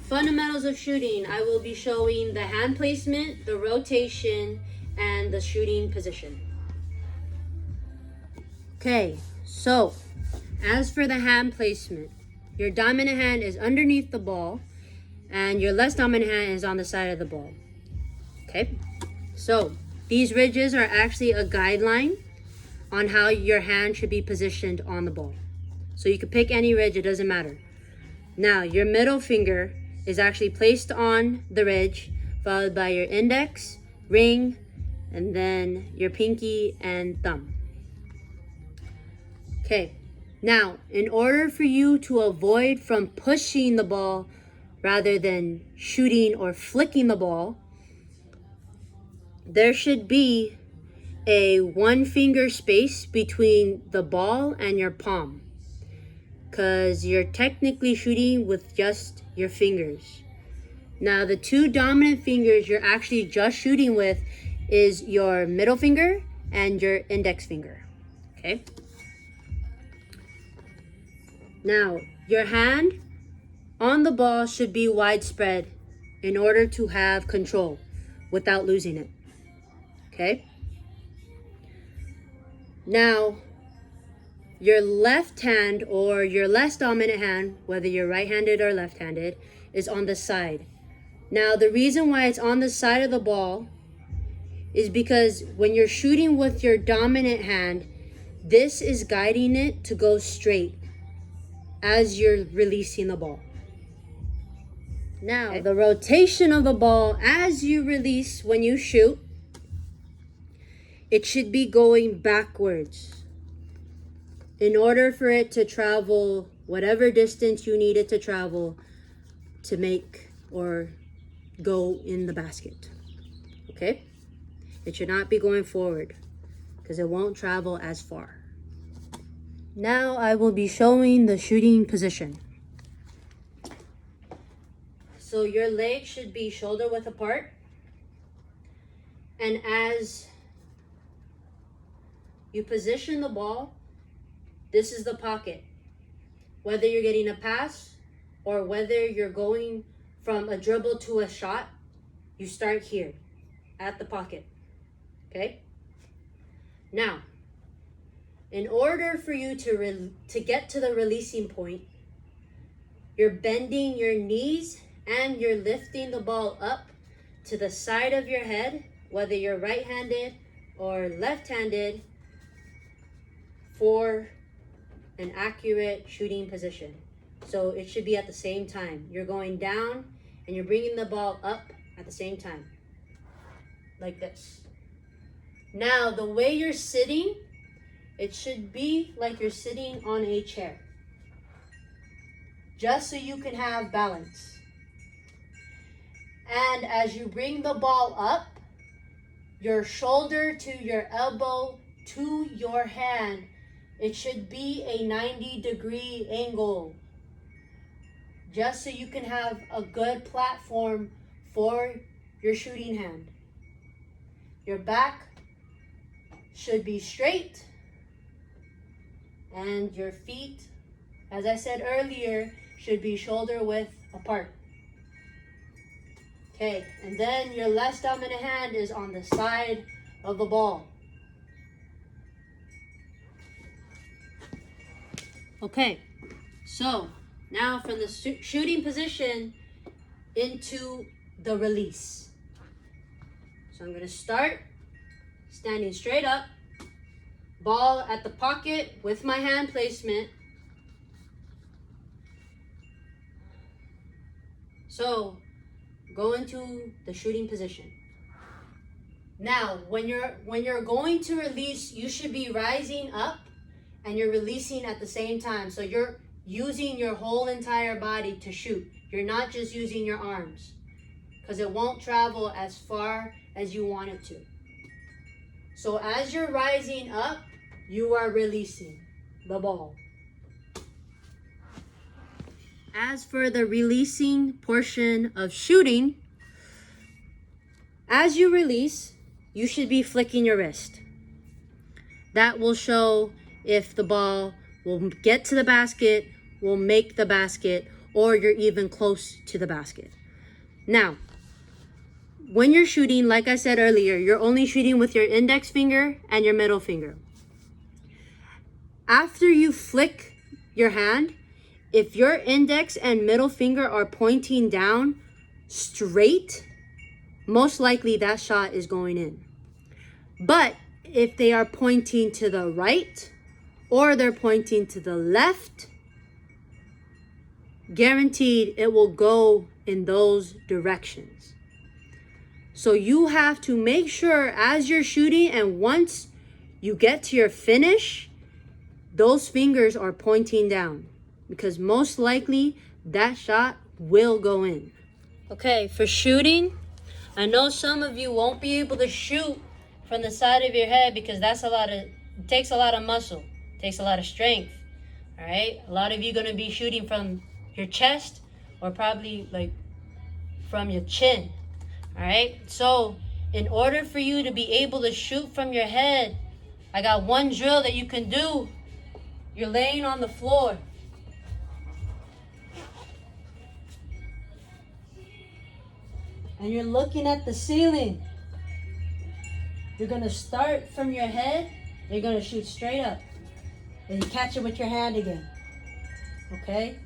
fundamentals of shooting, I will be showing the hand placement, the rotation, and the shooting position. Okay, so as for the hand placement, your dominant hand is underneath the ball and your less dominant hand is on the side of the ball. Okay, so these ridges are actually a guideline on how your hand should be positioned on the ball. So you can pick any ridge, it doesn't matter. Now, your middle finger is actually placed on the ridge, followed by your index, ring, and then your pinky and thumb. Okay, now, in order for you to avoid from pushing the ball rather than shooting or flicking the ball, there should be a 1 finger space between the ball and your palm, because you're technically shooting with just your fingers. Now, the 2 dominant fingers you're actually just shooting with is your middle finger and your index finger. Okay? Now, your hand on the ball should be widespread in order to have control without losing it. Okay? Now, your left hand or your less dominant hand, whether you're right-handed or left-handed, is on the side. Now, the reason why it's on the side of the ball is because when you're shooting with your dominant hand, this is guiding it to go straight as you're releasing the ball. Now, the rotation of the ball as you release when you shoot, it should be going backwards in order for it to travel whatever distance you need it to travel to make or go in the basket. Okay? It should not be going forward because it won't travel as far. Now I will be showing the shooting position. So your legs should be shoulder width apart. And as you position the ball, this is the pocket. Whether you're getting a pass or whether you're going from a dribble to a shot, you start here at the pocket. Okay? Now, in order for you to get to the releasing point, you're bending your knees and you're lifting the ball up to the side of your head, whether you're right-handed or left-handed, for an accurate shooting position. So it should be at the same time. You're going down and you're bringing the ball up at the same time, like this. Now, the way you're sitting, it should be like you're sitting on a chair, just so you can have balance. And as you bring the ball up, your shoulder to your elbow to your hand, it should be a 90-degree angle, just so you can have a good platform for your shooting hand. Your back should be straight, and your feet, as I said earlier, should be shoulder width apart. Okay, and then your less dominant hand is on the side of the ball. Okay, so now from the shooting position into the release. So I'm going to start standing straight up, ball at the pocket with my hand placement. So go into the shooting position. Now, when you're going to release, you should be rising up and you're releasing at the same time. So you're using your whole entire body to shoot. You're not just using your arms, because it won't travel as far as you want it to. So as you're rising up, you are releasing the ball. As for the releasing portion of shooting, as you release, you should be flicking your wrist. That will show if the ball will get to the basket, will make the basket, or you're even close to the basket. Now, when you're shooting, like I said earlier, you're only shooting with your index finger and your middle finger. After you flick your hand, if your index and middle finger are pointing down straight, most likely that shot is going in. But if they are pointing to the right or they're pointing to the left, guaranteed it will go in those directions. So you have to make sure as you're shooting and once you get to your finish, those fingers are pointing down, because most likely that shot will go in. Okay, for shooting, I know some of you won't be able to shoot from the side of your head because it takes a lot of muscle, takes a lot of strength. All right, a lot of you gonna be shooting from your chest or probably like from your chin. All right, so in order for you to be able to shoot from your head, I got one drill that you can do. You're laying on the floor. And you're looking at the ceiling. You're gonna start from your head, you're gonna shoot straight up. And you catch it with your hand again. Okay?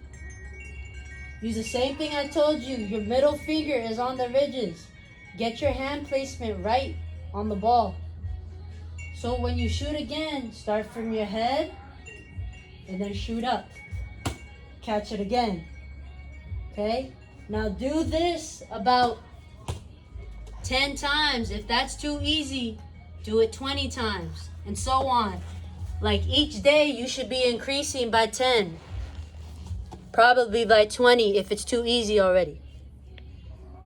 Use the same thing I told you. Your middle finger is on the ridges. Get your hand placement right on the ball. So when you shoot again, start from your head and then shoot up. Catch it again. Okay? Now do this about 10 times. If that's too easy, do it 20 times and so on. Like each day you should be increasing by 10. Probably by 20 if it's too easy already.